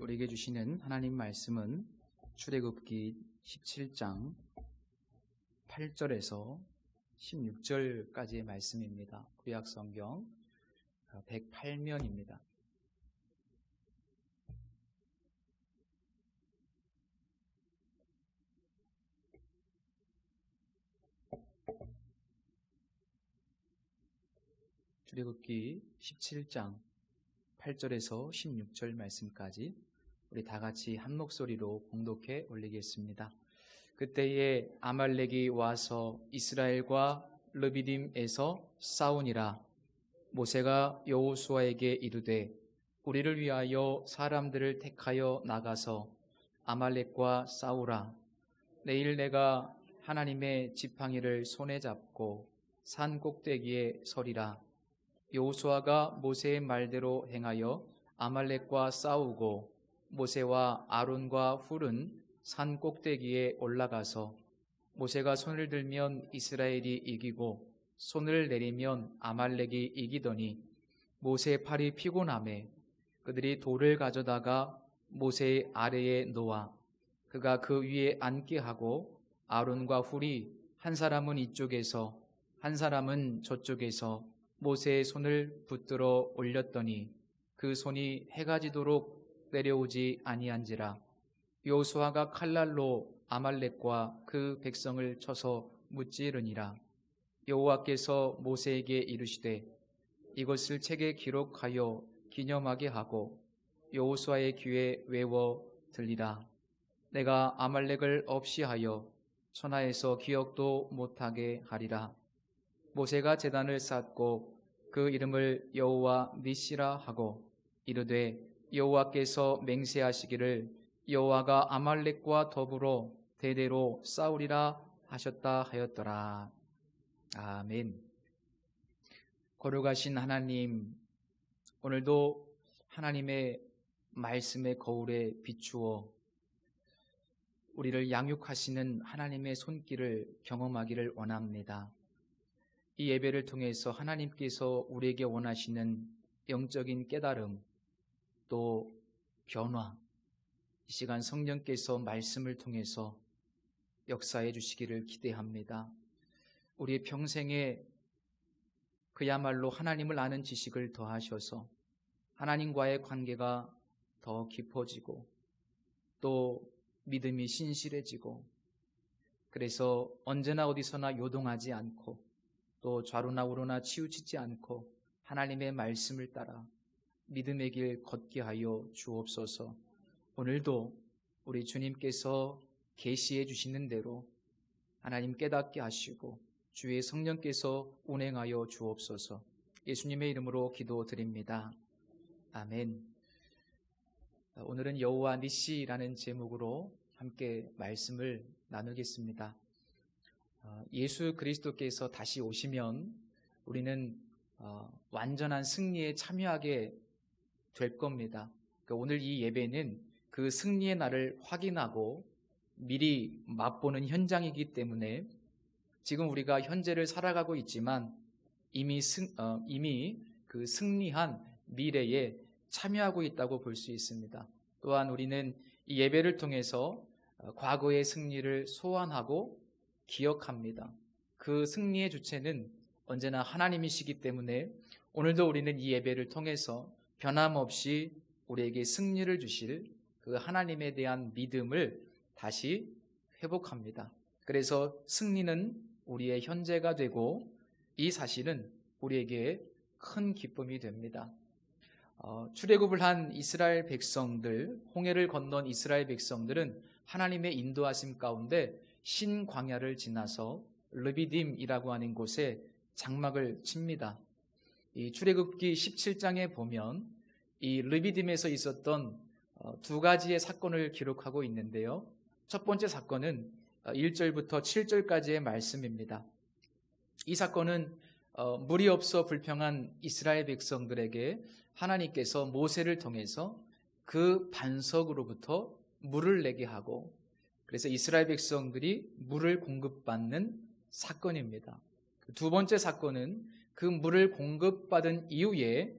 우리에게 주시는 하나님 말씀은 출애굽기 17장 8절에서 16절까지의 말씀입니다. 구약성경 108면입니다. 출애굽기 17장 8절에서 16절 말씀까지 우리 다 같이 한 목소리로 봉독해 올리겠습니다. 그때에 아말렉이 와서 이스라엘과 르비딤에서 싸우니라. 모세가 여호수아에게 이르되 우리를 위하여 사람들을 택하여 나가서 아말렉과 싸우라. 내일 내가 하나님의 지팡이를 손에 잡고 산 꼭대기에 서리라. 여호수아가 모세의 말대로 행하여 아말렉과 싸우고 모세와 아론과 훌은 산 꼭대기에 올라가서 모세가 손을 들면 이스라엘이 이기고 손을 내리면 아말렉이 이기더니 모세의 팔이 피곤하매 그들이 돌을 가져다가 모세의 아래에 놓아 그가 그 위에 앉게 하고 아론과 훌이 한 사람은 이쪽에서 한 사람은 저쪽에서 모세의 손을 붙들어 올렸더니 그 손이 해가 지도록 내려오지 아니한지라. 여호수아가 칼날로 아말렉과 그 백성을 쳐서 무찌르니라. 여호와께서 모세에게 이르시되 이것을 책에 기록하여 기념하게 하고 여호수아의 귀에 외워 들리라. 내가 아말렉을 없이 하여 천하에서 기억도 못하게 하리라. 모세가 제단을 쌓고 그 이름을 여호와 니시라 하고 이르되 여호와께서 맹세하시기를 여호와가 아말렉과 더불어 대대로 싸우리라 하셨다 하였더라. 아멘. 거룩하신 하나님, 오늘도 하나님의 말씀의 거울에 비추어 우리를 양육하시는 하나님의 손길을 경험하기를 원합니다. 이 예배를 통해서 하나님께서 우리에게 원하시는 영적인 깨달음, 또 변화, 이 시간 성령께서 말씀을 통해서 역사해 주시기를 기대합니다. 우리의 평생에 그야말로 하나님을 아는 지식을 더하셔서 하나님과의 관계가 더 깊어지고 또 믿음이 신실해지고 그래서 언제나 어디서나 요동하지 않고 또 좌로나 우로나 치우치지 않고 하나님의 말씀을 따라 믿음의 길 걷게 하여 주옵소서. 오늘도 우리 주님께서 계시해 주시는 대로 하나님 깨닫게 하시고 주의 성령께서 운행하여 주옵소서. 예수님의 이름으로 기도드립니다. 아멘. 오늘은 여호와 니시라는 제목으로 함께 말씀을 나누겠습니다. 예수 그리스도께서 다시 오시면 우리는 완전한 승리에 참여하게 될 겁니다. 그러니까 오늘 이 예배는 그 승리의 날을 확인하고 미리 맛보는 현장이기 때문에 지금 우리가 현재를 살아가고 있지만 이미 그 승리한 미래에 참여하고 있다고 볼 수 있습니다. 또한 우리는 이 예배를 통해서 과거의 승리를 소환하고 기억합니다. 그 승리의 주체는 언제나 하나님이시기 때문에 오늘도 우리는 이 예배를 통해서 변함없이 우리에게 승리를 주실 그 하나님에 대한 믿음을 다시 회복합니다. 그래서 승리는 우리의 현재가 되고 이 사실은 우리에게 큰 기쁨이 됩니다. 출애굽을 한 이스라엘 백성들, 홍해를 건넌 이스라엘 백성들은 하나님의 인도하심 가운데 신광야를 지나서 르비딤이라고 하는 곳에 장막을 칩니다. 이 출애굽기 17장에 보면 이 르비딤에서 있었던 두 가지의 사건을 기록하고 있는데요. 첫 번째 사건은 1절부터 7절까지의 말씀입니다. 이 사건은 물이 없어 불평한 이스라엘 백성들에게 하나님께서 모세를 통해서 그 반석으로부터 물을 내게 하고 그래서 이스라엘 백성들이 물을 공급받는 사건입니다. 두 번째 사건은 그 물을 공급받은 이후에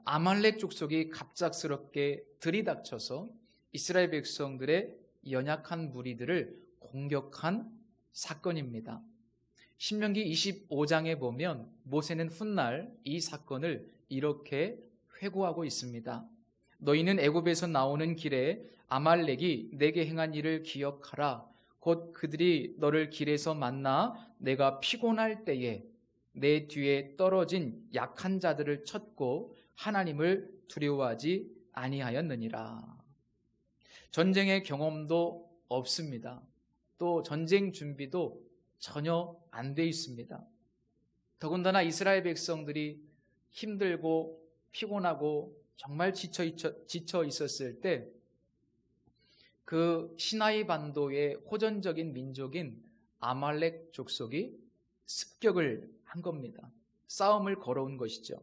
아말렉 족속이 갑작스럽게 들이닥쳐서 이스라엘 백성들의 연약한 무리들을 공격한 사건입니다. 신명기 25장에 보면 모세는 훗날 이 사건을 이렇게 회고하고 있습니다. 너희는 애굽에서 나오는 길에 아말렉이 내게 행한 일을 기억하라. 곧 그들이 너를 길에서 만나 내가 피곤할 때에 내 뒤에 떨어진 약한 자들을 쳤고 하나님을 두려워하지 아니하였느니라. 전쟁의 경험도 없습니다. 또 전쟁 준비도 전혀 안 돼 있습니다. 더군다나 이스라엘 백성들이 힘들고 피곤하고 정말 지쳐 있었을 때 그 시나이 반도의 호전적인 민족인 아말렉 족속이 습격을 한 겁니다. 싸움을 걸어온 것이죠.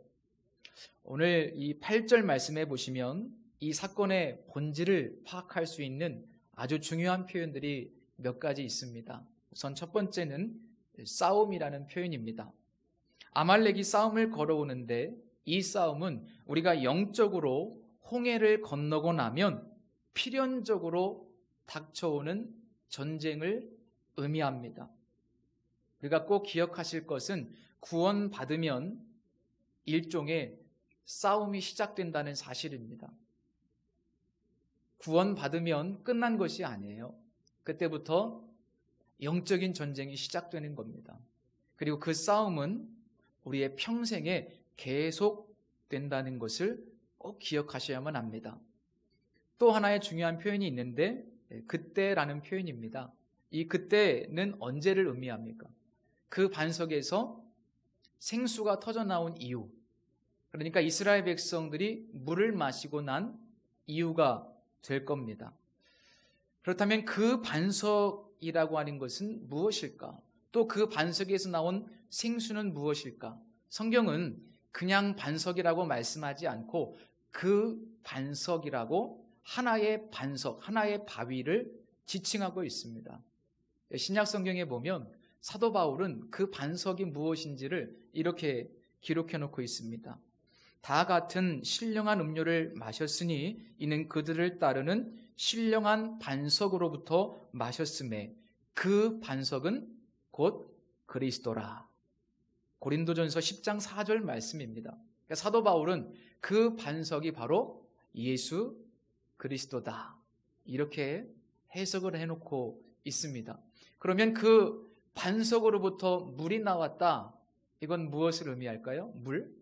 오늘 이 8절 말씀해 보시면 이 사건의 본질을 파악할 수 있는 아주 중요한 표현들이 몇 가지 있습니다. 우선 첫 번째는 싸움이라는 표현입니다. 아말렉이 싸움을 걸어오는데 이 싸움은 우리가 영적으로 홍해를 건너고 나면 필연적으로 닥쳐오는 전쟁을 의미합니다. 우리가 꼭 기억하실 것은 구원받으면 일종의 싸움이 시작된다는 사실입니다. 구원받으면 끝난 것이 아니에요. 그때부터 영적인 전쟁이 시작되는 겁니다. 그리고 그 싸움은 우리의 평생에 계속된다는 것을 꼭 기억하셔야만 합니다. 또 하나의 중요한 표현이 있는데 그때라는 표현입니다. 이 그때는 언제를 의미합니까? 그 반석에서 생수가 터져나온 이유, 그러니까 이스라엘 백성들이 물을 마시고 난 이유가 될 겁니다. 그렇다면 그 반석이라고 하는 것은 무엇일까? 또 그 반석에서 나온 생수는 무엇일까? 성경은 그냥 반석이라고 말씀하지 않고 그 반석이라고 하나의 반석, 하나의 바위를 지칭하고 있습니다. 신약 성경에 보면 사도 바울은 그 반석이 무엇인지를 이렇게 기록해 놓고 있습니다. 다 같은 신령한 음료를 마셨으니 이는 그들을 따르는 신령한 반석으로부터 마셨음에 그 반석은 곧 그리스도라. 고린도전서 10장 4절 말씀입니다. 그러니까 사도 바울은 그 반석이 바로 예수 그리스도다. 이렇게 해석을 해놓고 있습니다. 그러면 그 반석으로부터 물이 나왔다. 이건 무엇을 의미할까요? 물?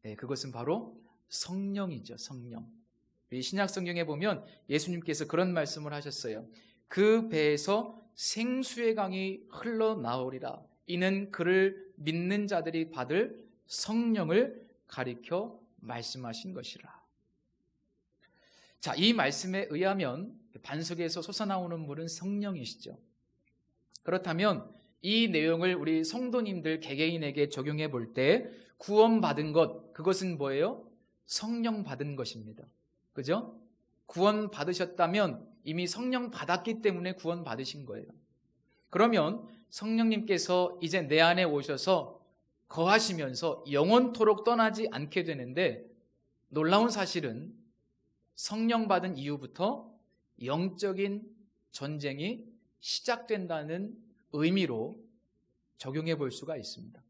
네, 그것은 바로 성령이죠. 성령. 우리 신약 성경에 보면 예수님께서 그런 말씀을 하셨어요. 그 배에서 생수의 강이 흘러나오리라. 이는 그를 믿는 자들이 받을 성령을 가리켜 말씀하신 것이라. 자, 이 말씀에 의하면 반석에서 솟아나오는 물은 성령이시죠. 그렇다면 이 내용을 우리 성도님들 개개인에게 적용해 볼 때 구원받은 것, 그것은 뭐예요? 성령 받은 것입니다. 그죠? 구원 받으셨다면 이미 성령 받았기 때문에 구원 받으신 거예요. 그러면 성령님께서 이제 내 안에 오셔서 거하시면서 영원토록 떠나지 않게 되는데, 놀라운 사실은 성령 받은 이후부터 영적인 전쟁이 시작된다는 의미로 적용해 볼 수가 있습니다.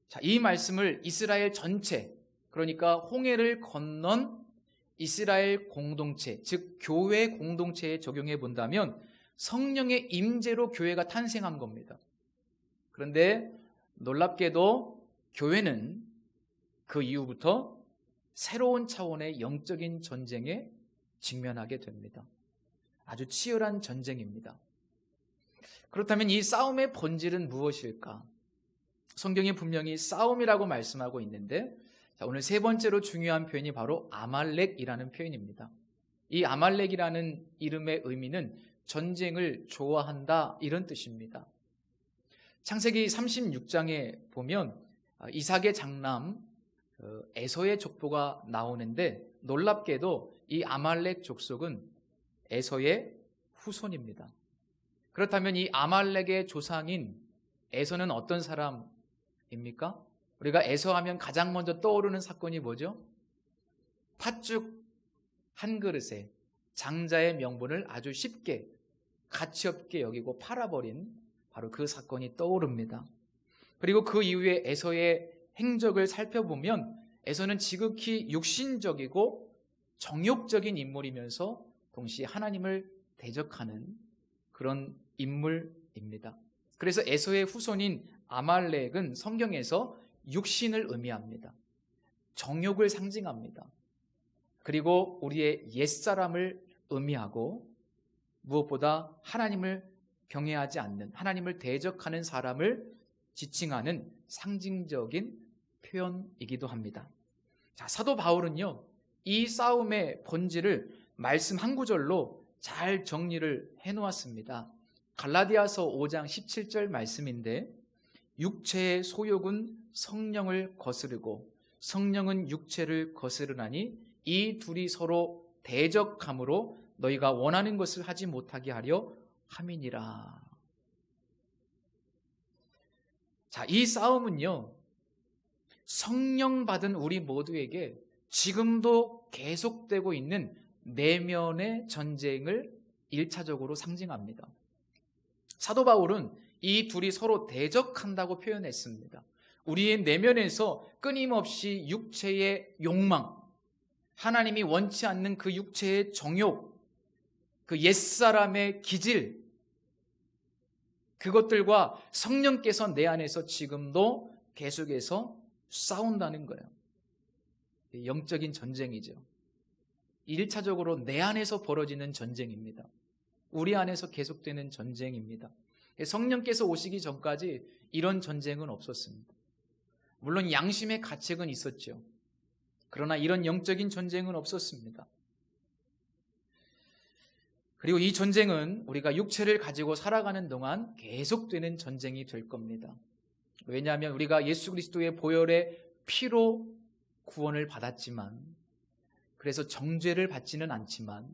자, 이 말씀을 이스라엘 전체, 그러니까 홍해를 건넌 이스라엘 공동체, 즉 교회 공동체에 적용해 본다면 성령의 임재로 교회가 탄생한 겁니다. 그런데 놀랍게도 교회는 그 이후부터 새로운 차원의 영적인 전쟁에 직면하게 됩니다. 아주 치열한 전쟁입니다. 그렇다면 이 싸움의 본질은 무엇일까? 성경이 분명히 싸움이라고 말씀하고 있는데, 자, 오늘 세 번째로 중요한 표현이 바로 아말렉이라는 표현입니다. 이 아말렉이라는 이름의 의미는 전쟁을 좋아한다, 이런 뜻입니다. 창세기 36장에 보면 이삭의 장남 에서의 족보가 나오는데, 놀랍게도 이 아말렉 족속은 에서의 후손입니다. 그렇다면 이 아말렉의 조상인 에서는 어떤 사람입니까? 우리가 에서하면 가장 먼저 떠오르는 사건이 뭐죠? 팥죽 한 그릇에 장자의 명분을 아주 쉽게 가치없게 여기고 팔아버린 바로 그 사건이 떠오릅니다. 그리고 그 이후에 에서의 행적을 살펴보면 에서는 지극히 육신적이고 정욕적인 인물이면서 동시에 하나님을 대적하는 그런 인물입니다. 그래서 에서의 후손인 아말렉은 성경에서 육신을 의미합니다. 정욕을 상징합니다. 그리고 우리의 옛사람을 의미하고 무엇보다 하나님을 경외하지 않는, 하나님을 대적하는 사람을 지칭하는 상징적인 표현이기도 합니다. 자, 사도 바울은요, 이 싸움의 본질을 말씀 한 구절로 잘 정리를 해놓았습니다. 갈라디아서 5장 17절 말씀인데, 육체의 소욕은 성령을 거스르고 성령은 육체를 거스르나니 이 둘이 서로 대적함으로 너희가 원하는 것을 하지 못하게 하려 함이니라. 자, 이 싸움은요, 성령 받은 우리 모두에게 지금도 계속되고 있는 내면의 전쟁을 1차적으로 상징합니다. 사도 바울은 이 둘이 서로 대적한다고 표현했습니다. 우리의 내면에서 끊임없이 육체의 욕망, 하나님이 원치 않는 그 육체의 정욕, 그 옛사람의 기질, 그것들과 성령께서 내 안에서 지금도 계속해서 싸운다는 거예요. 영적인 전쟁이죠. 1차적으로 내 안에서 벌어지는 전쟁입니다. 우리 안에서 계속되는 전쟁입니다. 성령께서 오시기 전까지 이런 전쟁은 없었습니다. 물론 양심의 가책은 있었죠. 그러나 이런 영적인 전쟁은 없었습니다. 그리고 이 전쟁은 우리가 육체를 가지고 살아가는 동안 계속되는 전쟁이 될 겁니다. 왜냐하면 우리가 예수 그리스도의 보혈의 피로 구원을 받았지만, 그래서 정죄를 받지는 않지만,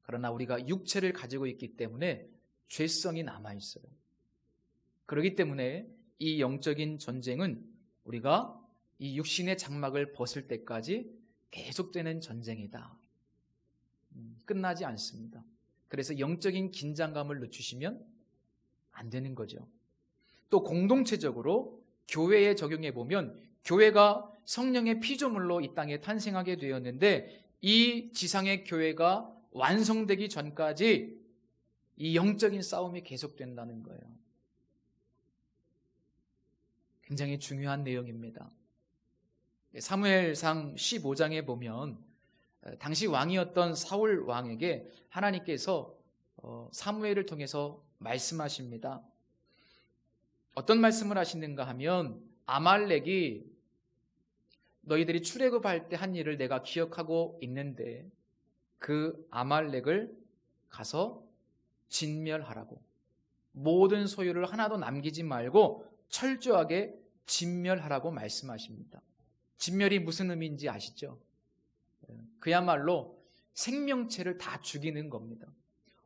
그러나 우리가 육체를 가지고 있기 때문에 죄성이 남아있어요. 그렇기 때문에 이 영적인 전쟁은 우리가 이 육신의 장막을 벗을 때까지 계속되는 전쟁이다. 끝나지 않습니다. 그래서 영적인 긴장감을 늦추시면 안 되는 거죠. 또 공동체적으로 교회에 적용해 보면 교회가 성령의 피조물로 이 땅에 탄생하게 되었는데, 이 지상의 교회가 완성되기 전까지 이 영적인 싸움이 계속된다는 거예요. 굉장히 중요한 내용입니다. 사무엘상 15장에 보면 당시 왕이었던 사울 왕에게 하나님께서 사무엘을 통해서 말씀하십니다. 어떤 말씀을 하시는가 하면, 아말렉이 너희들이 출애굽할 때 한 일을 내가 기억하고 있는데 그 아말렉을 가서 진멸하라고, 모든 소유를 하나도 남기지 말고 철저하게 진멸하라고 말씀하십니다. 진멸이 무슨 의미인지 아시죠? 그야말로 생명체를 다 죽이는 겁니다.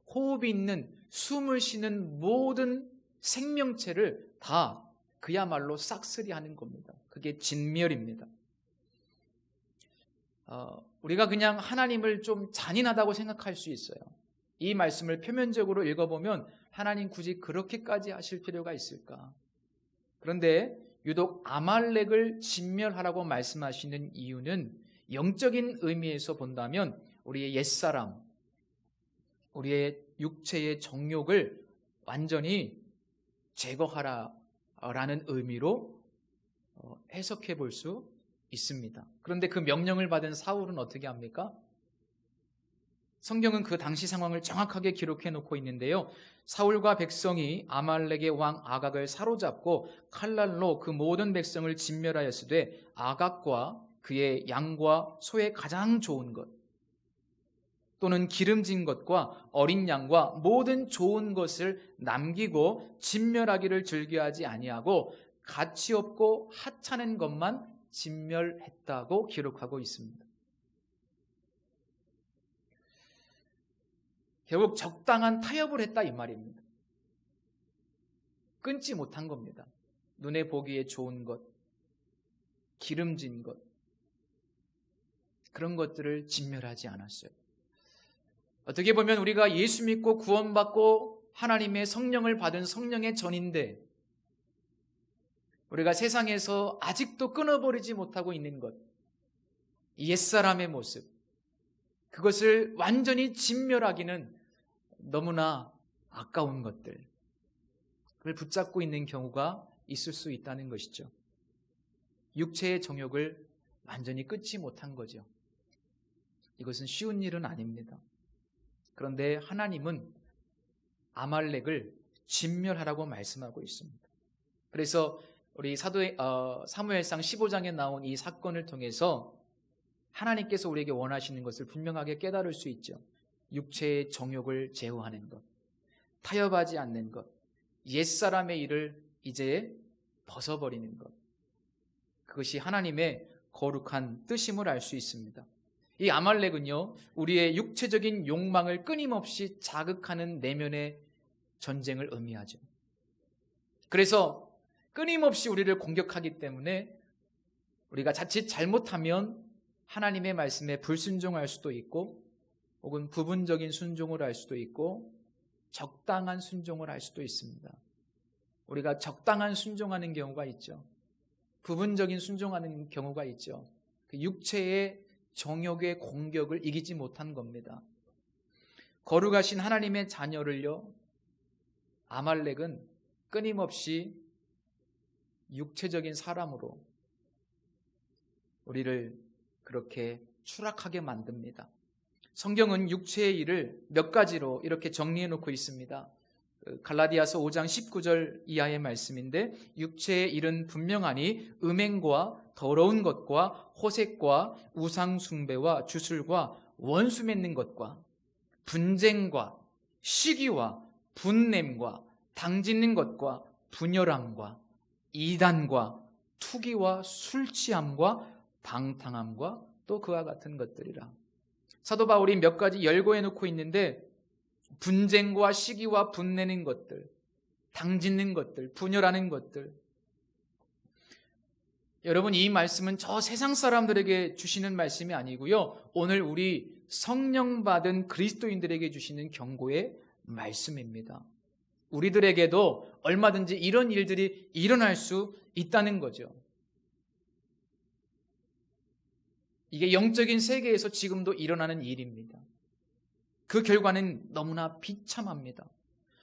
호흡이 있는, 숨을 쉬는 모든 생명체를 다 그야말로 싹쓸이하는 겁니다. 그게 진멸입니다. 우리가 그냥 하나님을 좀 잔인하다고 생각할 수 있어요. 이 말씀을 표면적으로 읽어보면 하나님 굳이 그렇게까지 하실 필요가 있을까? 그런데 유독 아말렉을 진멸하라고 말씀하시는 이유는 영적인 의미에서 본다면 우리의 옛사람, 우리의 육체의 정욕을 완전히 제거하라라는 의미로 해석해 볼 수 있습니다. 그런데 그 명령을 받은 사울은 어떻게 합니까? 성경은 그 당시 상황을 정확하게 기록해 놓고 있는데요. 사울과 백성이 아말렉의 왕 아각을 사로잡고 칼날로 그 모든 백성을 진멸하였으되, 아각과 그의 양과 소의 가장 좋은 것 또는 기름진 것과 어린 양과 모든 좋은 것을 남기고 진멸하기를 즐겨하지 아니하고 가치 없고 하찮은 것만 진멸했다고 기록하고 있습니다. 결국 적당한 타협을 했다 이 말입니다. 끊지 못한 겁니다. 눈에 보기에 좋은 것, 기름진 것, 그런 것들을 진멸하지 않았어요. 어떻게 보면 우리가 예수 믿고 구원받고 하나님의 성령을 받은 성령의 전인데, 우리가 세상에서 아직도 끊어버리지 못하고 있는 것, 옛사람의 모습, 그것을 완전히 진멸하기는 너무나 아까운 것들, 그걸 붙잡고 있는 경우가 있을 수 있다는 것이죠. 육체의 정욕을 완전히 끊지 못한 거죠. 이것은 쉬운 일은 아닙니다. 그런데 하나님은 아말렉을 진멸하라고 말씀하고 있습니다. 그래서 우리 사무엘상 15장에 나온 이 사건을 통해서 하나님께서 우리에게 원하시는 것을 분명하게 깨달을 수 있죠. 육체의 정욕을 제어하는 것, 타협하지 않는 것, 옛사람의 일을 이제 벗어버리는 것, 그것이 하나님의 거룩한 뜻임을 알 수 있습니다. 이 아말렉은요, 우리의 육체적인 욕망을 끊임없이 자극하는 내면의 전쟁을 의미하죠. 그래서 끊임없이 우리를 공격하기 때문에 우리가 자칫 잘못하면 하나님의 말씀에 불순종할 수도 있고, 혹은 부분적인 순종을 할 수도 있고, 적당한 순종을 할 수도 있습니다. 우리가 적당한 순종하는 경우가 있죠. 부분적인 순종하는 경우가 있죠. 그 육체의 정욕의 공격을 이기지 못한 겁니다. 거룩하신 하나님의 자녀를요, 아말렉은 끊임없이 육체적인 사람으로 우리를 그렇게 추락하게 만듭니다. 성경은 육체의 일을 몇 가지로 이렇게 정리해 놓고 있습니다. 갈라디아서 5장 19절 이하의 말씀인데, 육체의 일은 분명하니 음행과 더러운 것과 호색과 우상 숭배와 주술과 원수 맺는 것과 분쟁과 시기와 분냄과 당짓는 것과 분열함과 이단과 투기와 술취함과 방탕함과 또 그와 같은 것들이라. 사도 바울이 몇 가지 열거해 놓고 있는데, 분쟁과 시기와 분내는 것들, 당짓는 것들, 분열하는 것들. 여러분, 이 말씀은 저 세상 사람들에게 주시는 말씀이 아니고요, 오늘 우리 성령 받은 그리스도인들에게 주시는 경고의 말씀입니다. 우리들에게도 얼마든지 이런 일들이 일어날 수 있다는 거죠. 이게 영적인 세계에서 지금도 일어나는 일입니다. 그 결과는 너무나 비참합니다.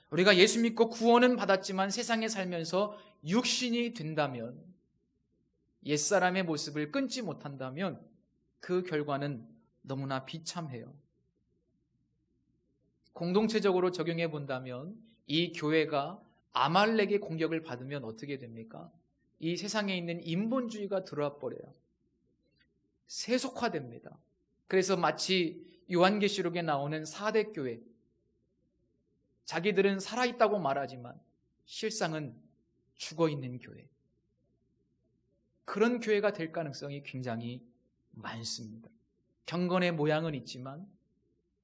우리가 예수 믿고 구원은 받았지만 세상에 살면서 육신이 된다면, 옛사람의 모습을 끊지 못한다면 그 결과는 너무나 비참해요. 공동체적으로 적용해 본다면 이 교회가 아말렉의 공격을 받으면 어떻게 됩니까? 이 세상에 있는 인본주의가 들어와 버려요. 세속화됩니다. 그래서 마치 요한계시록에 나오는 4대 교회, 자기들은 살아있다고 말하지만 실상은 죽어있는 교회, 그런 교회가 될 가능성이 굉장히 많습니다. 경건의 모양은 있지만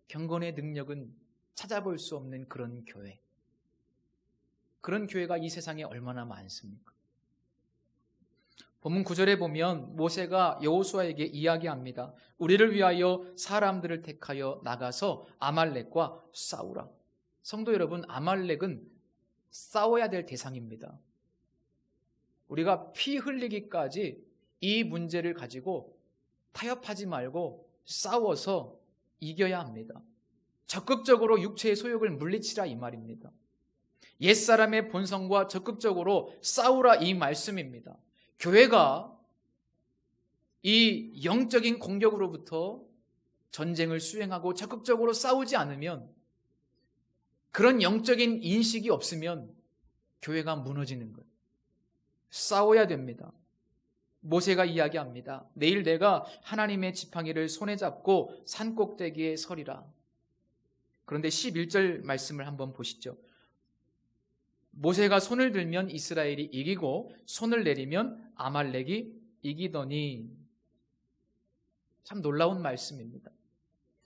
경건의 능력은 찾아볼 수 없는 그런 교회, 그런 교회가 이 세상에 얼마나 많습니까? 본문 9절에 보면 모세가 여호수아에게 이야기합니다. 우리를 위하여 사람들을 택하여 나가서 아말렉과 싸우라. 성도 여러분, 아말렉은 싸워야 될 대상입니다. 우리가 피 흘리기까지 이 문제를 가지고 타협하지 말고 싸워서 이겨야 합니다. 적극적으로 육체의 소욕을 물리치라, 이 말입니다. 옛사람의 본성과 적극적으로 싸우라, 이 말씀입니다. 교회가 이 영적인 공격으로부터 전쟁을 수행하고 적극적으로 싸우지 않으면, 그런 영적인 인식이 없으면 교회가 무너지는 거예요. 싸워야 됩니다. 모세가 이야기합니다. 내일 내가 하나님의 지팡이를 손에 잡고 산 꼭대기에 서리라. 그런데 11절 말씀을 한번 보시죠. 모세가 손을 들면 이스라엘이 이기고 손을 내리면 아말렉이 이기더니. 참 놀라운 말씀입니다.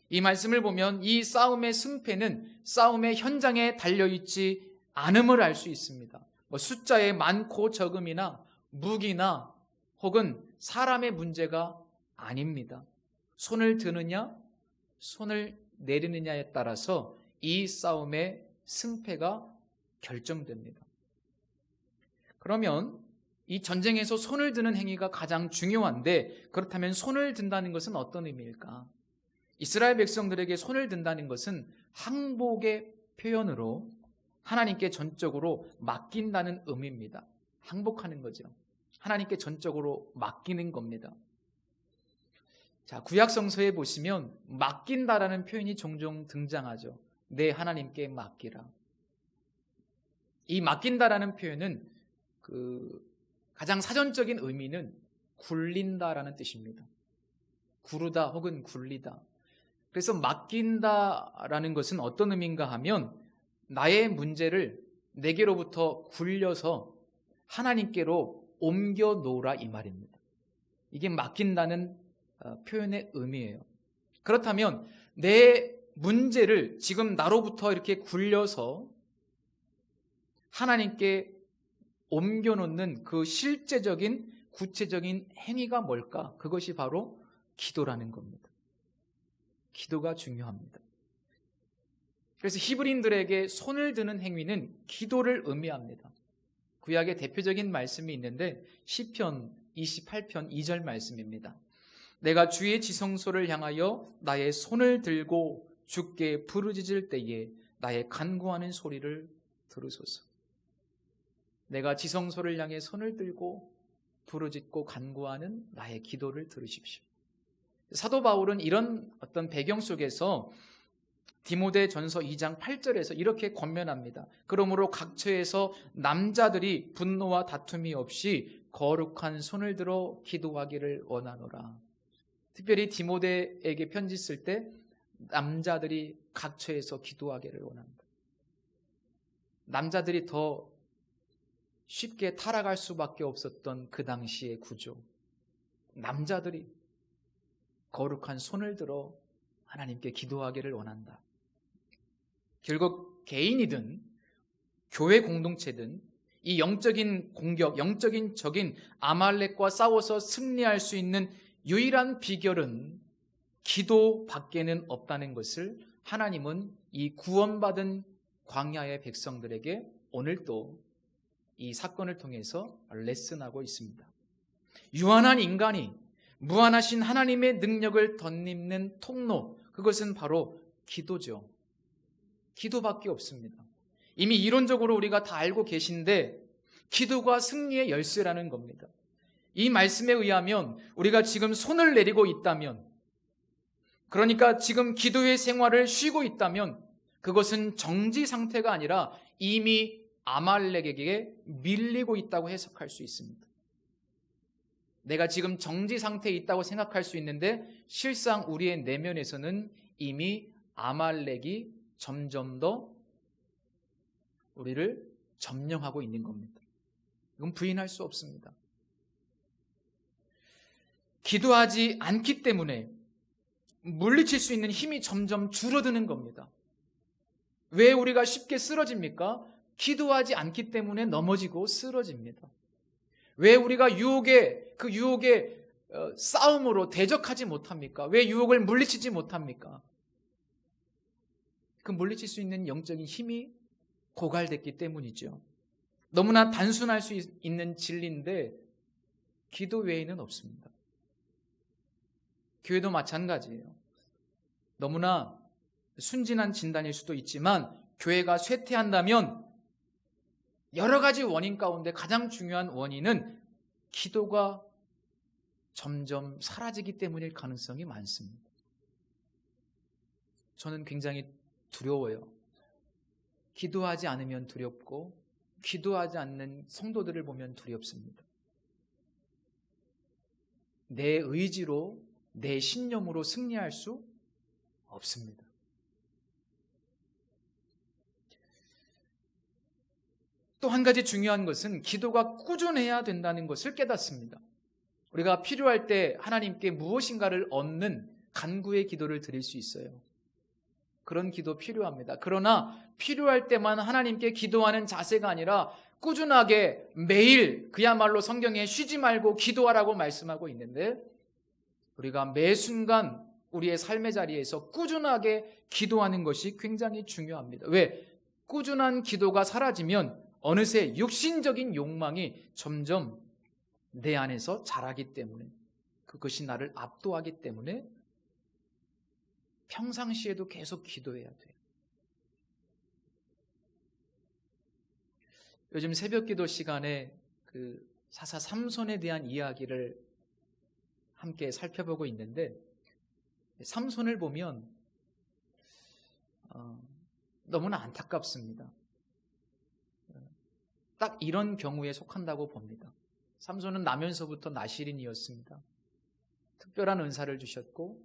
이 말씀을 보면 이 싸움의 승패는 싸움의 현장에 달려있지 않음을 알 수 있습니다. 숫자의 많고 적음이나 무기나 혹은 사람의 문제가 아닙니다. 손을 드느냐, 손을 내리느냐에 따라서 이 싸움의 승패가 결정됩니다. 그러면 이 전쟁에서 손을 드는 행위가 가장 중요한데, 그렇다면 손을 든다는 것은 어떤 의미일까? 이스라엘 백성들에게 손을 든다는 것은 항복의 표현으로 하나님께 전적으로 맡긴다는 의미입니다. 항복하는 거죠. 하나님께 전적으로 맡기는 겁니다. 자, 구약 성서에 보시면 맡긴다라는 표현이 종종 등장하죠. 내 하나님께 맡기라. 이 맡긴다라는 표현은 가장 사전적인 의미는 굴린다라는 뜻입니다. 구르다 혹은 굴리다. 그래서 맡긴다라는 것은 어떤 의미인가 하면 나의 문제를 내게로부터 굴려서 하나님께로 옮겨 놓으라 이 말입니다. 이게 맡긴다는 표현의 의미예요. 그렇다면 내 문제를 지금 나로부터 이렇게 굴려서 하나님께 옮겨놓는 그 실제적인 구체적인 행위가 뭘까? 그것이 바로 기도라는 겁니다. 기도가 중요합니다. 그래서 히브리인들에게 손을 드는 행위는 기도를 의미합니다. 구약의 대표적인 말씀이 있는데 시편 28편 2절 말씀입니다. 내가 주의 지성소를 향하여 나의 손을 들고 주께 부르짖을 때에 나의 간구하는 소리를 들으소서. 내가 지성소를 향해 손을 들고 부르짖고 간구하는 나의 기도를 들으십시오. 사도 바울은 이런 어떤 배경 속에서 디모데전서 2장 8절에서 이렇게 권면합니다. 그러므로 각처에서 남자들이 분노와 다툼이 없이 거룩한 손을 들어 기도하기를 원하노라. 특별히 디모데에게 편지 쓸 때 남자들이 각처에서 기도하기를 원한다. 남자들이 더 쉽게 타락할 수밖에 없었던 그 당시의 구조. 남자들이 거룩한 손을 들어 하나님께 기도하기를 원한다. 결국 개인이든 교회 공동체든 이 영적인 공격, 영적인 적인 아말렉과 싸워서 승리할 수 있는 유일한 비결은 기도밖에는 없다는 것을 하나님은 이 구원받은 광야의 백성들에게 오늘도 이 사건을 통해서 레슨하고 있습니다. 유한한 인간이 무한하신 하나님의 능력을 덧입는 통로, 그것은 바로 기도죠. 기도밖에 없습니다. 이미 이론적으로 우리가 다 알고 계신데 기도가 승리의 열쇠라는 겁니다. 이 말씀에 의하면 우리가 지금 손을 내리고 있다면, 그러니까 지금 기도의 생활을 쉬고 있다면 그것은 정지 상태가 아니라 이미 아말렉에게 밀리고 있다고 해석할 수 있습니다. 내가 지금 정지 상태에 있다고 생각할 수 있는데 실상 우리의 내면에서는 이미 아말렉이 점점 더 우리를 점령하고 있는 겁니다. 이건 부인할 수 없습니다. 기도하지 않기 때문에 물리칠 수 있는 힘이 점점 줄어드는 겁니다. 왜 우리가 쉽게 쓰러집니까? 기도하지 않기 때문에 넘어지고 쓰러집니다. 왜 우리가 유혹의 싸움으로 대적하지 못합니까? 왜 유혹을 물리치지 못합니까? 그 물리칠 수 있는 영적인 힘이 고갈됐기 때문이죠. 너무나 단순할 수 있는 진리인데 기도 외에는 없습니다. 교회도 마찬가지예요. 너무나 순진한 진단일 수도 있지만 교회가 쇠퇴한다면 여러 가지 원인 가운데 가장 중요한 원인은 기도가 점점 사라지기 때문일 가능성이 많습니다. 저는 굉장히 두려워요. 기도하지 않으면 두렵고 기도하지 않는 성도들을 보면 두렵습니다. 내 의지로, 내 신념으로 승리할 수 없습니다. 또 한 가지 중요한 것은 기도가 꾸준해야 된다는 것을 깨닫습니다. 우리가 필요할 때 하나님께 무엇인가를 얻는 간구의 기도를 드릴 수 있어요. 그런 기도 필요합니다. 그러나 필요할 때만 하나님께 기도하는 자세가 아니라 꾸준하게 매일 그야말로 성경에 쉬지 말고 기도하라고 말씀하고 있는데 우리가 매 순간 우리의 삶의 자리에서 꾸준하게 기도하는 것이 굉장히 중요합니다. 왜? 꾸준한 기도가 사라지면 어느새 육신적인 욕망이 점점 내 안에서 자라기 때문에 그것이 나를 압도하기 때문에 평상시에도 계속 기도해야 돼요. 요즘 새벽 기도 시간에 그 사사 삼손에 대한 이야기를 함께 살펴보고 있는데 삼손을 보면 너무나 안타깝습니다. 딱 이런 경우에 속한다고 봅니다. 삼손은 나면서부터 나실인이었습니다. 특별한 은사를 주셨고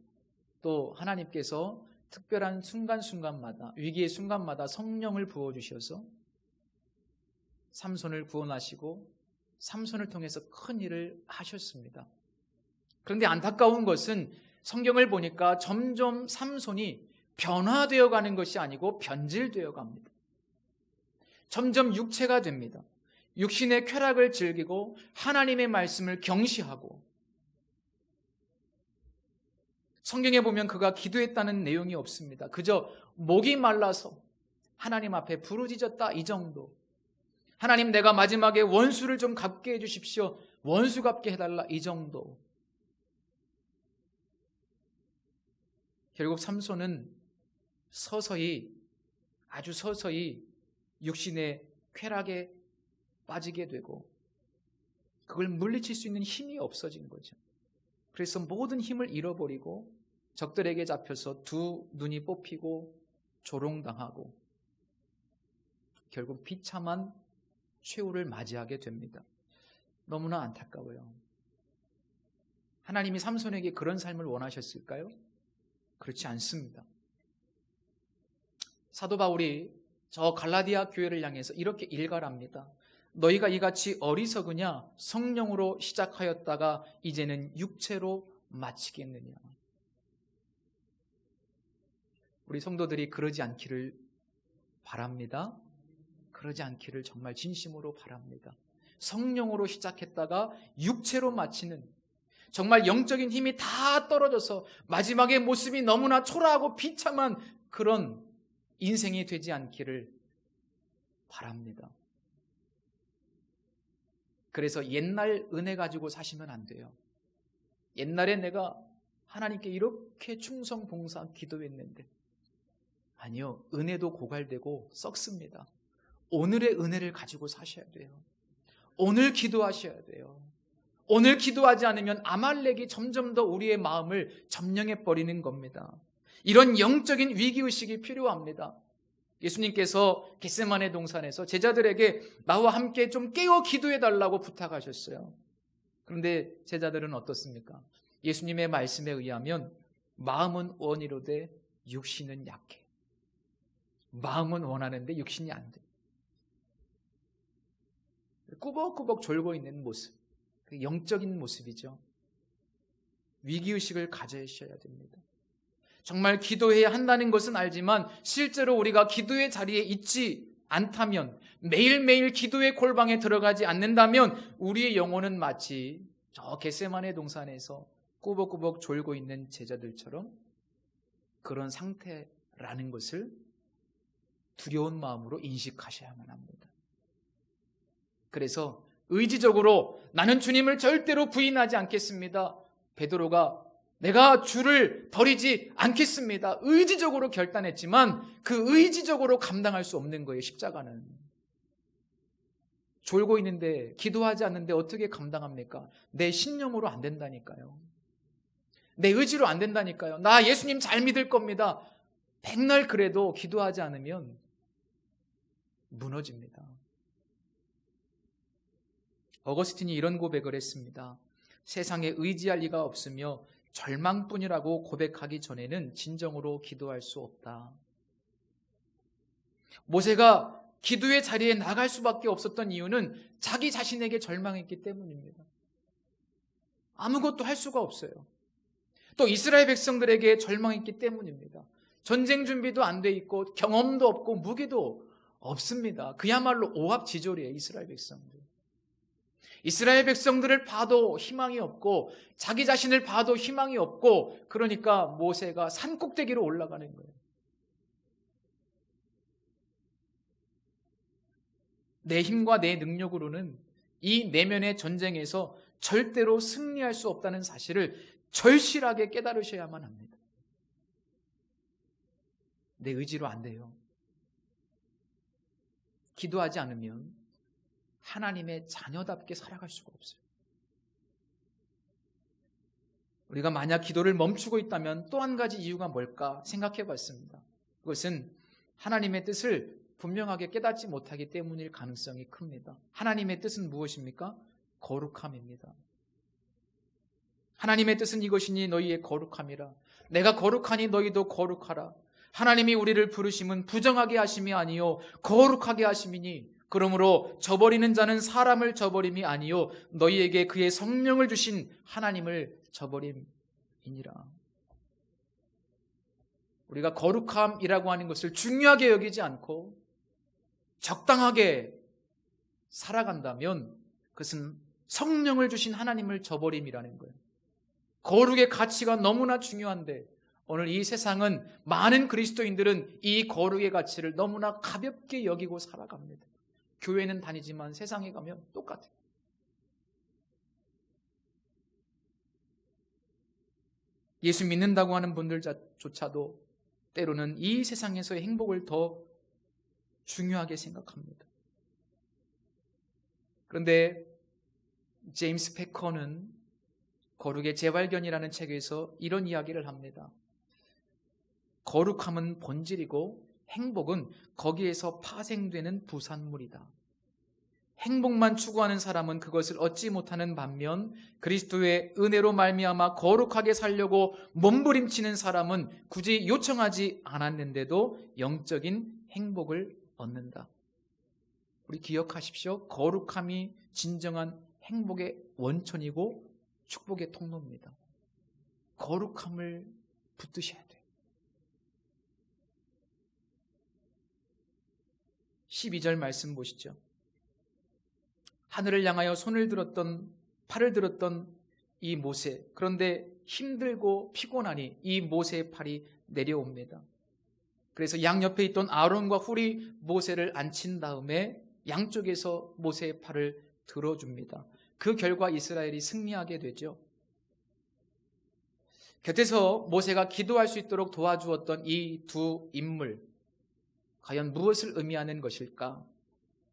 또 하나님께서 특별한 순간순간마다 위기의 순간마다 성령을 부어주셔서 삼손을 구원하시고 삼손을 통해서 큰 일을 하셨습니다. 그런데 안타까운 것은 성경을 보니까 점점 삼손이 변화되어 가는 것이 아니고 변질되어 갑니다. 점점 육체가 됩니다. 육신의 쾌락을 즐기고 하나님의 말씀을 경시하고 성경에 보면 그가 기도했다는 내용이 없습니다. 그저 목이 말라서 하나님 앞에 부르짖었다 이 정도. 하나님 내가 마지막에 원수를 좀 갚게 해주십시오. 원수 갚게 해달라 이 정도. 결국 삼손은 아주 서서히 육신의 쾌락에 빠지게 되고 그걸 물리칠 수 있는 힘이 없어진 거죠. 그래서 모든 힘을 잃어버리고 적들에게 잡혀서 두 눈이 뽑히고 조롱당하고 결국 비참한 최후를 맞이하게 됩니다. 너무나 안타까워요. 하나님이 삼손에게 그런 삶을 원하셨을까요? 그렇지 않습니다. 사도 바울이 저 갈라디아 교회를 향해서 이렇게 일갈합니다. 너희가 이같이 어리석으냐? 성령으로 시작하였다가 이제는 육체로 마치겠느냐? 우리 성도들이 그러지 않기를 바랍니다. 그러지 않기를 정말 진심으로 바랍니다. 성령으로 시작했다가 육체로 마치는 정말 영적인 힘이 다 떨어져서 마지막의 모습이 너무나 초라하고 비참한 그런 인생이 되지 않기를 바랍니다. 그래서 옛날 은혜 가지고 사시면 안 돼요. 옛날에 내가 하나님께 이렇게 충성 봉사 기도했는데 아니요. 은혜도 고갈되고 썩습니다. 오늘의 은혜를 가지고 사셔야 돼요. 오늘 기도하셔야 돼요. 오늘 기도하지 않으면 아말렉이 점점 더 우리의 마음을 점령해버리는 겁니다. 이런 영적인 위기의식이 필요합니다. 예수님께서 겟세마네 동산에서 제자들에게 나와 함께 좀 깨어 기도해달라고 부탁하셨어요. 그런데 제자들은 어떻습니까? 예수님의 말씀에 의하면 마음은 원이로되 육신은 약해. 마음은 원하는데 육신이 안 돼. 꾸벅꾸벅 졸고 있는 모습, 영적인 모습이죠. 위기의식을 가져셔야 됩니다. 정말 기도해야 한다는 것은 알지만 실제로 우리가 기도의 자리에 있지 않다면, 매일매일 기도의 골방에 들어가지 않는다면 우리의 영혼은 마치 저 겟세마네 동산에서 꾸벅꾸벅 졸고 있는 제자들처럼 그런 상태라는 것을 두려운 마음으로 인식하셔야만 합니다. 그래서 의지적으로 나는 주님을 절대로 부인하지 않겠습니다. 베드로가 내가 주를 버리지 않겠습니다. 의지적으로 결단했지만 그 의지적으로 감당할 수 없는 거예요. 십자가는. 졸고 있는데 기도하지 않는데 어떻게 감당합니까? 내 신념으로 안 된다니까요. 내 의지로 안 된다니까요. 나 예수님 잘 믿을 겁니다. 백날 그래도 기도하지 않으면 무너집니다. 어거스틴이 이런 고백을 했습니다. 세상에 의지할 리가 없으며 절망뿐이라고 고백하기 전에는 진정으로 기도할 수 없다. 모세가 기도의 자리에 나갈 수밖에 없었던 이유는 자기 자신에게 절망했기 때문입니다. 아무것도 할 수가 없어요. 또 이스라엘 백성들에게 절망했기 때문입니다. 전쟁 준비도 안 돼 있고 경험도 없고 무기도 없습니다. 그야말로 오합지졸이에요. 이스라엘 백성들. 이스라엘 백성들을 봐도 희망이 없고 자기 자신을 봐도 희망이 없고, 그러니까 모세가 산꼭대기로 올라가는 거예요. 내 힘과 내 능력으로는 이 내면의 전쟁에서 절대로 승리할 수 없다는 사실을 절실하게 깨달으셔야만 합니다. 내 의지로 안 돼요. 기도하지 않으면 하나님의 자녀답게 살아갈 수가 없어요. 우리가 만약 기도를 멈추고 있다면 또 한 가지 이유가 뭘까 생각해 봤습니다. 그것은 하나님의 뜻을 분명하게 깨닫지 못하기 때문일 가능성이 큽니다. 하나님의 뜻은 무엇입니까? 거룩함입니다. 하나님의 뜻은 이것이니 너희의 거룩함이라. 내가 거룩하니 너희도 거룩하라. 하나님이 우리를 부르심은 부정하게 하심이 아니요 거룩하게 하심이니, 그러므로 저버리는 자는 사람을 저버림이 아니요 너희에게 그의 성령을 주신 하나님을 저버림이니라. 우리가 거룩함이라고 하는 것을 중요하게 여기지 않고 적당하게 살아간다면 그것은 성령을 주신 하나님을 저버림이라는 거예요. 거룩의 가치가 너무나 중요한데 오늘 이 세상은, 많은 그리스도인들은 이 거룩의 가치를 너무나 가볍게 여기고 살아갑니다. 교회는 다니지만 세상에 가면 똑같아요. 예수 믿는다고 하는 분들조차도 때로는 이 세상에서의 행복을 더 중요하게 생각합니다. 그런데 제임스 패커는 거룩의 재발견이라는 책에서 이런 이야기를 합니다. 거룩함은 본질이고 행복은 거기에서 파생되는 부산물이다. 행복만 추구하는 사람은 그것을 얻지 못하는 반면 그리스도의 은혜로 말미암아 거룩하게 살려고 몸부림치는 사람은 굳이 요청하지 않았는데도 영적인 행복을 얻는다. 우리 기억하십시오. 거룩함이 진정한 행복의 원천이고 축복의 통로입니다. 거룩함을 붙드셔야 돼요. 12절 말씀 보시죠. 하늘을 향하여 손을 들었던, 팔을 들었던 이 모세, 그런데 힘들고 피곤하니 이 모세의 팔이 내려옵니다. 그래서 양옆에 있던 아론과 훌이 모세를 앉힌 다음에 양쪽에서 모세의 팔을 들어줍니다. 그 결과 이스라엘이 승리하게 되죠. 곁에서 모세가 기도할 수 있도록 도와주었던 이 두 인물, 과연 무엇을 의미하는 것일까?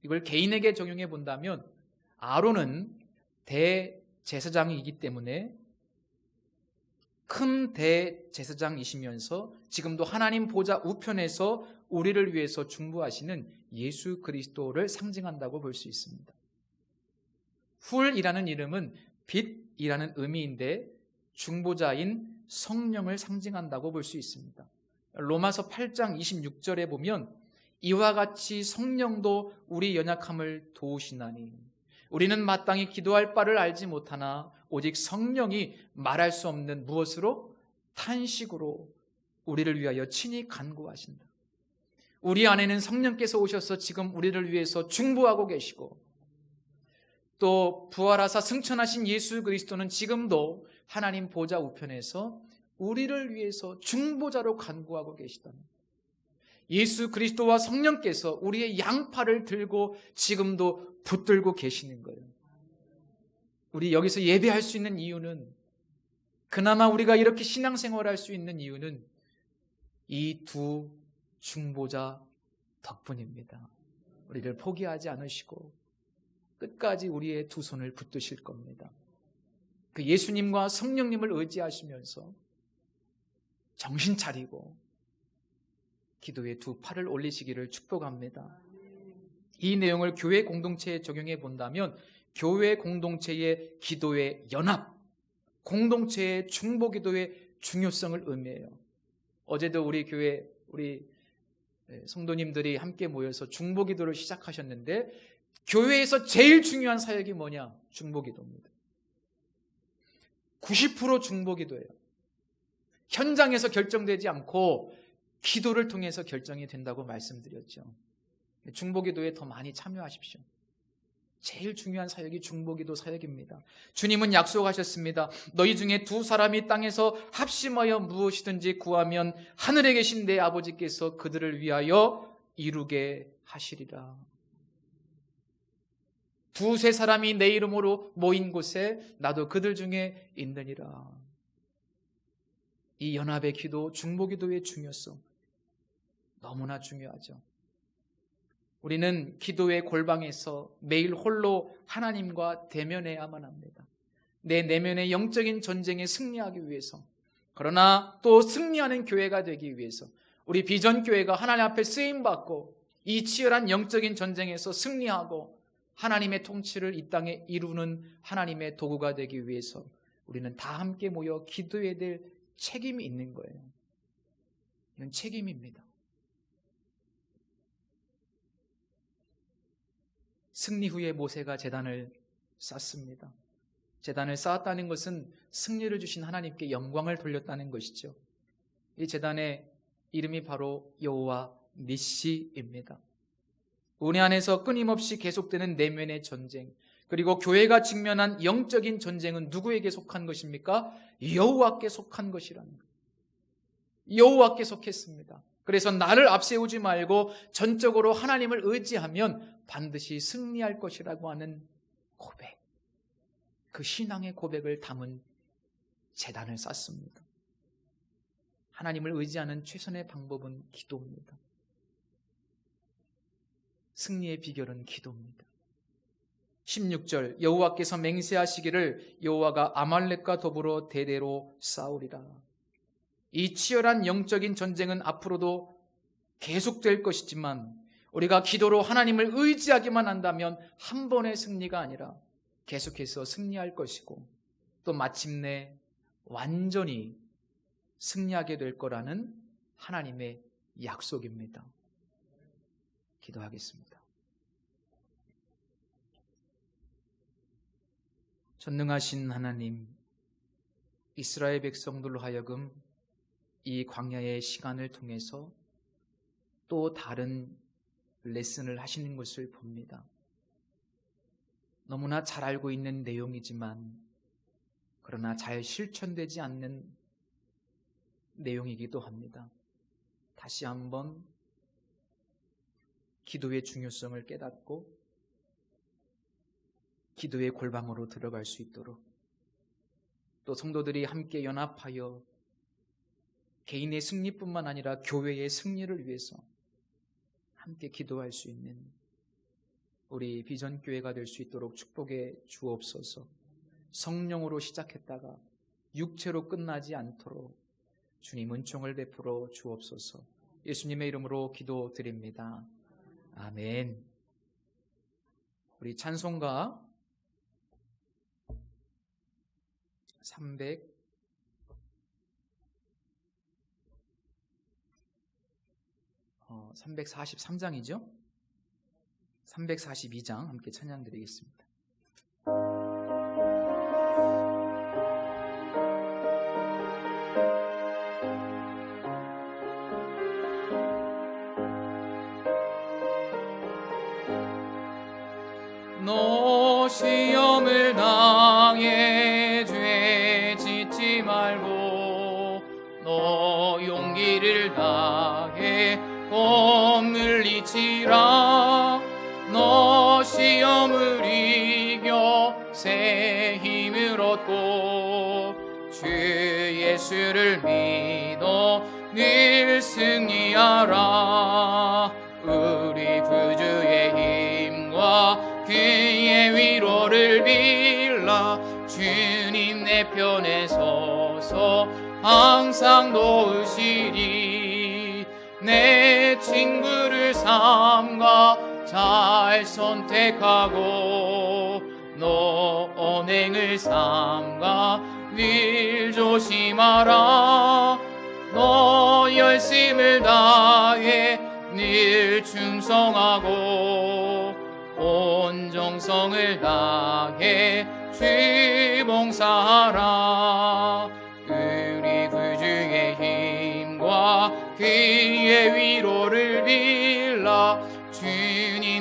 이걸 개인에게 적용해 본다면 아론은 대제사장이기 때문에 큰 대제사장이시면서 지금도 하나님 보좌 우편에서 우리를 위해서 중보하시는 예수 그리스도를 상징한다고 볼 수 있습니다. 훌이라는 이름은 빛이라는 의미인데 중보자인 성령을 상징한다고 볼 수 있습니다. 로마서 8장 26절에 보면 이와 같이 성령도 우리 연약함을 도우시나니 우리는 마땅히 기도할 바를 알지 못하나 오직 성령이 말할 수 없는 무엇으로? 탄식으로 우리를 위하여 친히 간구하신다. 우리 안에는 성령께서 오셔서 지금 우리를 위해서 중보하고 계시고, 또 부활하사 승천하신 예수 그리스도는 지금도 하나님 보좌 우편에서 우리를 위해서 중보자로 간구하고 계시다는, 예수 그리스도와 성령께서 우리의 양팔을 들고 지금도 붙들고 계시는 거예요. 우리 여기서 예배할 수 있는 이유는, 그나마 우리가 이렇게 신앙생활할 수 있는 이유는 이 두 중보자 덕분입니다. 우리를 포기하지 않으시고 끝까지 우리의 두 손을 붙드실 겁니다. 그 예수님과 성령님을 의지하시면서 정신 차리고 기도에 두 팔을 올리시기를 축복합니다. 이 내용을 교회 공동체에 적용해 본다면 교회 공동체의 기도의 연합, 공동체의 중보 기도의 중요성을 의미해요. 어제도 우리 교회 우리 성도님들이 함께 모여서 중보 기도를 시작하셨는데, 교회에서 제일 중요한 사역이 뭐냐? 중보 기도입니다. 90% 중보 기도예요. 현장에서 결정되지 않고 기도를 통해서 결정이 된다고 말씀드렸죠. 중보기도에 더 많이 참여하십시오. 제일 중요한 사역이 중보기도 사역입니다. 주님은 약속하셨습니다. 너희 중에 두 사람이 땅에서 합심하여 무엇이든지 구하면 하늘에 계신 내 아버지께서 그들을 위하여 이루게 하시리라. 두세 사람이 내 이름으로 모인 곳에 나도 그들 중에 있느니라. 이 연합의 기도, 중보기도의 중요성 너무나 중요하죠. 우리는 기도의 골방에서 매일 홀로 하나님과 대면해야만 합니다. 내 내면의 영적인 전쟁에 승리하기 위해서, 그러나 또 승리하는 교회가 되기 위해서, 우리 비전교회가 하나님 앞에 쓰임받고 이 치열한 영적인 전쟁에서 승리하고 하나님의 통치를 이 땅에 이루는 하나님의 도구가 되기 위해서 우리는 다 함께 모여 기도해야 될 책임이 있는 거예요. 이건 책임입니다. 승리 후에 모세가 제단을 쌓습니다. 제단을 쌓았다는 것은 승리를 주신 하나님께 영광을 돌렸다는 것이죠. 이 제단의 이름이 바로 여호와 니시입니다. 은혜 안에서 끊임없이 계속되는 내면의 전쟁, 그리고 교회가 직면한 영적인 전쟁은 누구에게 속한 것입니까? 여호와께 속한 것이라는 거예요. 여호와께 속했습니다. 그래서 나를 앞세우지 말고 전적으로 하나님을 의지하면 반드시 승리할 것이라고 하는 고백, 그 신앙의 고백을 담은 제단을 쌓습니다. 하나님을 의지하는 최선의 방법은 기도입니다. 승리의 비결은 기도입니다. 16절, 여호와께서 맹세하시기를 여호와가 아말렉과 더불어 대대로 싸우리라. 이 치열한 영적인 전쟁은 앞으로도 계속될 것이지만 우리가 기도로 하나님을 의지하기만 한다면 한 번의 승리가 아니라 계속해서 승리할 것이고 또 마침내 완전히 승리하게 될 거라는 하나님의 약속입니다. 기도하겠습니다. 전능하신 하나님, 이스라엘 백성들로 하여금 이 광야의 시간을 통해서 또 다른 레슨을 하시는 것을 봅니다. 너무나 잘 알고 있는 내용이지만 그러나 잘 실천되지 않는 내용이기도 합니다. 다시 한번 기도의 중요성을 깨닫고 기도의 골방으로 들어갈 수 있도록, 또 성도들이 함께 연합하여 개인의 승리뿐만 아니라 교회의 승리를 위해서 함께 기도할 수 있는 우리 비전교회가 될 수 있도록 축복해 주옵소서. 성령으로 시작했다가 육체로 끝나지 않도록 주님 은총을 베풀어 주옵소서. 예수님의 이름으로 기도드립니다. 아멘. 우리 찬송가 343장이죠? 342장 함께 찬양 드리겠습니다. 너 시험을 당해 죄 짓지 말고 너 용기를 다해 꼼을 이치라. 너 시험을 이겨 새 힘을 얻고 주 예수를 믿어 늘 승리하라. 우리 구주의 힘과 그의 위로를 빌라. 주님 내 편에 서서 항상 도우시리. 내 친구를 삼가 잘 선택하고 너 언행을 삼가 늘 조심하라. 너 열심을 다해 늘 충성하고 온 정성을 다해 주 봉사하라. 우리 구주의 힘과 그의 위로를 빌라. 주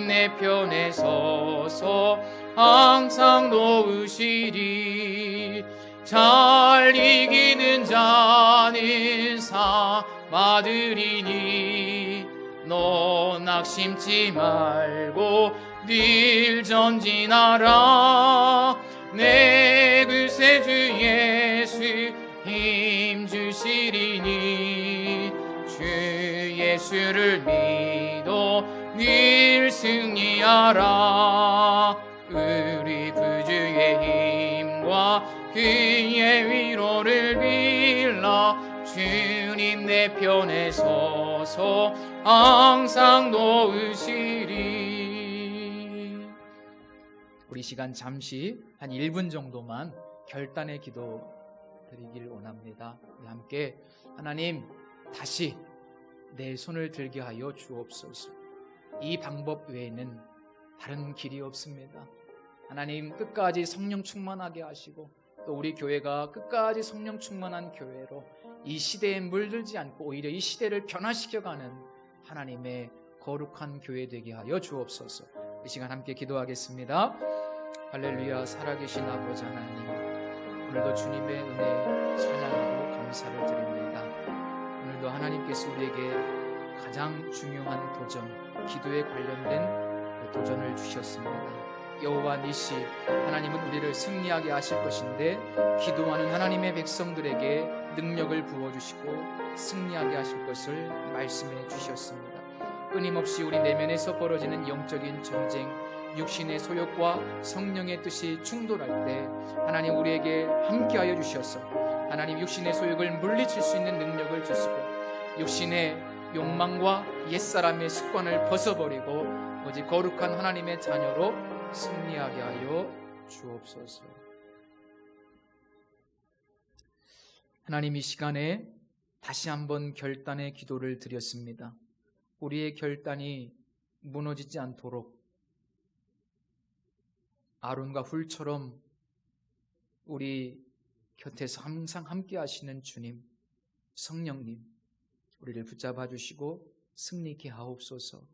주님 내 편에 서서 항상 도우시리. 잘 이기는 자는 상받으리니 너 낙심치 말고 늘 전진하라. 내 구세주 예수 힘 주시리니 주 예수를 믿어 늘 승리하라. 우리 구주의 힘과 그의 위로를 빌라. 주님 내 편에 서서 항상 도우시리. 우리 시간 잠시 한 1분 정도만 결단의 기도 드리길 원합니다. 우리 함께 하나님 다시 내 손을 들게 하여 주옵소서. 이 방법 외에는 다른 길이 없습니다. 하나님 끝까지 성령 충만하게 하시고 또 우리 교회가 끝까지 성령 충만한 교회로 이 시대에 물들지 않고 오히려 이 시대를 변화시켜가는 하나님의 거룩한 교회 되게 하여 주옵소서. 이 시간 함께 기도하겠습니다. 할렐루야. 살아계신 아버지 하나님, 오늘도 주님의 은혜 찬양하고 감사를 드립니다. 오늘도 하나님께서 우리에게 가장 중요한 도전, 기도에 관련된 도전을 주셨습니다. 여호와 니시, 하나님은 우리를 승리하게 하실 것인데 기도하는 하나님의 백성들에게 능력을 부어주시고 승리하게 하실 것을 말씀해 주셨습니다. 끊임없이 우리 내면에서 벌어지는 영적인 전쟁, 육신의 소욕과 성령의 뜻이 충돌할 때 하나님 우리에게 함께하여 주셔서 하나님 육신의 소욕을 물리칠 수 있는 능력을 주시고 육신의 욕망과 옛사람의 습관을 벗어버리고 오직 거룩한 하나님의 자녀로 승리하게 하여 주옵소서. 하나님, 이 시간에 다시 한번 결단의 기도를 드렸습니다. 우리의 결단이 무너지지 않도록 아론과 훌처럼 우리 곁에서 항상 함께 하시는 주님, 성령님, 우리를 붙잡아 주시고 승리케 하옵소서.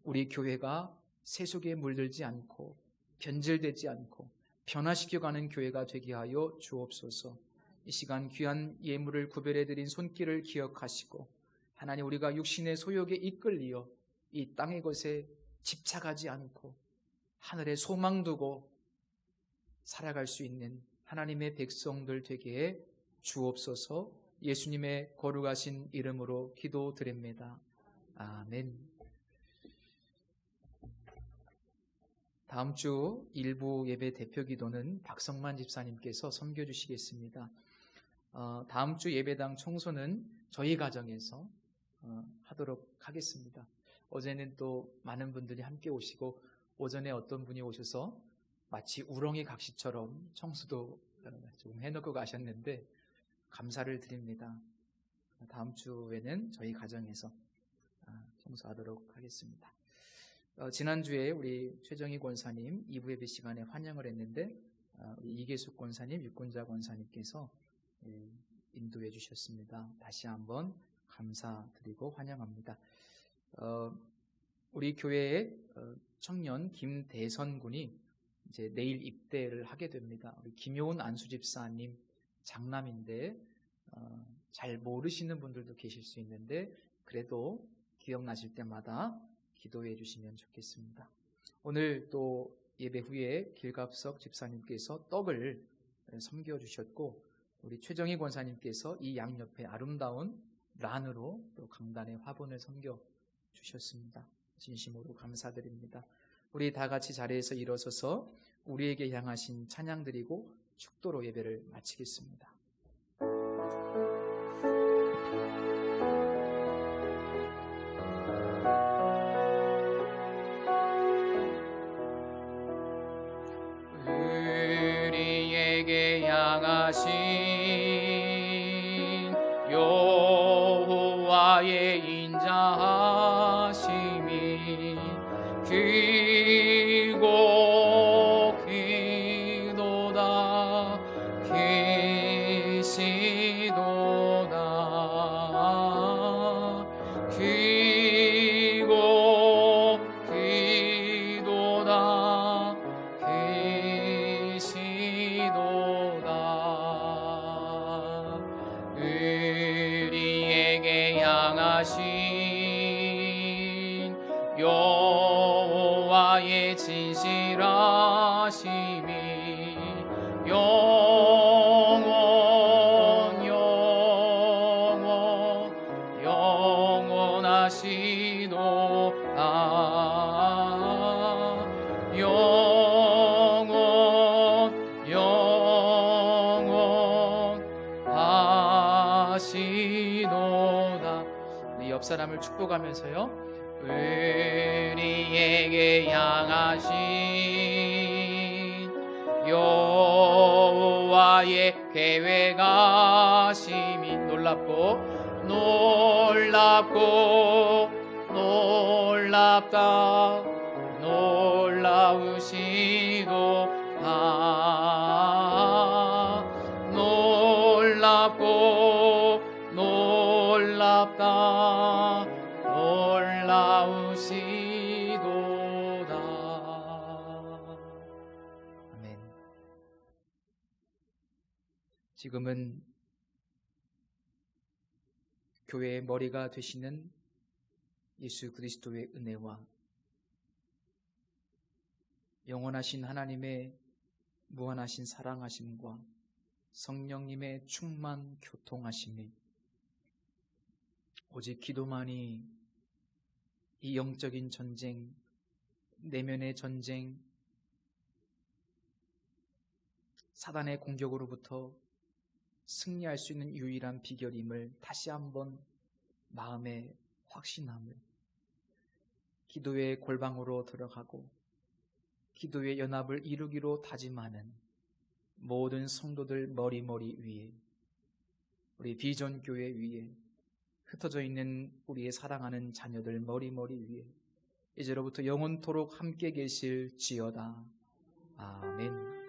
우리 교회가 세속에 물들지 않고 변질되지 않고 변화시켜가는 교회가 되게 하여 주옵소서. 이 시간 귀한 예물을 구별해드린 손길을 기억하시고 하나님, 우리가 육신의 소욕에 이끌리어 이 땅의 것에 집착하지 않고 하늘에 소망 두고 살아갈 수 있는 하나님의 백성들 되게 해 주옵소서. 예수님의 거룩하신 이름으로 기도드립니다. 아멘. 다음 주 일부 예배 대표 기도는 박성만 집사님께서 섬겨주시겠습니다. 다음 주 예배당 청소는 저희 가정에서 하도록 하겠습니다. 어제는 또 많은 분들이 함께 오시고 오전에 어떤 분이 오셔서 마치 우렁이 각시처럼 청소도 조금 해놓고 가셨는데 감사를 드립니다. 다음 주에는 저희 가정에서 청소하도록 하겠습니다. 지난주에 우리 최정희 권사님 2부 예배 시간에 환영을 했는데 우리 이계숙 권사님, 육군자 권사님께서 인도해 주셨습니다. 다시 한번 감사드리고 환영합니다. 우리 교회의 청년 김대선 군이 이제 내일 입대를 하게 됩니다. 우리 김효은 안수집사님 장남인데 잘 모르시는 분들도 계실 수 있는데 그래도 기억나실 때마다 기도해 주시면 좋겠습니다. 오늘 또 예배 후에 길갑석 집사님께서 떡을 섬겨주셨고 우리 최정희 권사님께서 이 양옆에 아름다운 란으로 또 강단의 화분을 섬겨주셨습니다. 진심으로 감사드립니다. 우리 다 같이 자리에서 일어서서 우리에게 향하신 찬양 드리고 축도로 예배를 마치겠습니다. 우리에게 향하신 여호와의 인자하심이 크고 크도다 크시도다 크고 크도다 향하신 여호와의 진실하심이 영원하시도다. 우리 옆 사람을 축복하면서요. 우리에게 향하신 여호와의 계획하심이 놀랍다 놀라우시도다. 놀랍다 놀라우시도다. 아멘. 지금은 교회의 머리가 되시는 예수 그리스도의 은혜와 영원하신 하나님의 무한하신 사랑하심과 성령님의 충만 교통하심이 오직 기도만이 이 영적인 전쟁, 내면의 전쟁, 사단의 공격으로부터 승리할 수 있는 유일한 비결임을 다시 한번 마음에 확신함을, 기도의 골방으로 들어가고 기도의 연합을 이루기로 다짐하는 모든 성도들 머리 위에, 우리 비전 교회 위에, 흩어져 있는 우리의 사랑하는 자녀들 머리 위에 이제로부터 영원토록 함께 계실지어다. 아멘.